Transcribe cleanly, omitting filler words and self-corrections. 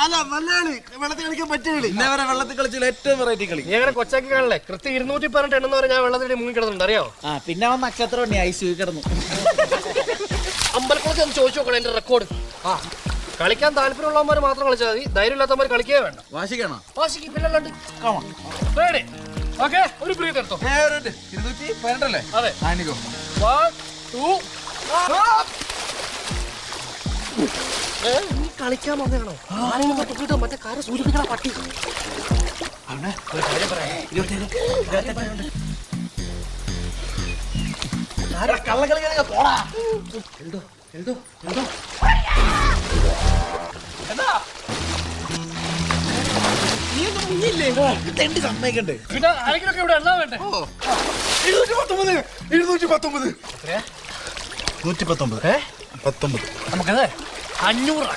അല്ല മലയാളി വെള്ളത്തിൽ കളിക്കാൻ പറ്റിയ കളി. ഇന്നേവരെ വെള്ളത്തിൽ കളിച്ചില്ല ഏറ്റവും വെറൈറ്റി കളി. നീ അങ്ങനെ കൊച്ചാക്കി കാണല്ലേ? കൃത്യം 218 എണ്ണം വരെ ഞാൻ വെള്ളത്തിൽ മുങ്ങി കിടന്നുണ്ട്, അറിയോ? പിന്നെ അവൻ നക്ഷത്രം ഉണ്ട് ഐസ് കിടന്നു. അമ്പലക്കുളത്ത് ഒന്ന് ചോദിച്ചു നോക്കണം എന്റെ റെക്കോർഡ്. കളിക്കാൻ താല്പര്യമുള്ളവന്മാർ മാത്രം കളിച്ചാൽ മതി, ധൈര്യമില്ലാത്തവന്മാർ കളിക്കേ വേണ്ട. വാശിക്കണോ? വാശിക്ക് പിന്നല്ലാണ്ട്. ഓക്കെ, ഒരു ബ്രീത്ത് എടുത്തോ. 218 അതെ. 1 2 നീ കളിക്കാൻ വന്നതാണോ? ആരെങ്കിലും മറ്റേ കാര്യം സൂചിപ്പിക്കണ പട്ടി. പോടാ. സമ്മതിക്കണ്ടേ? പിന്നെ ആരെങ്കിലും ഇവിടെ എണ്ണാൻ വേണ്ടേ? 219 നമുക്കത് 500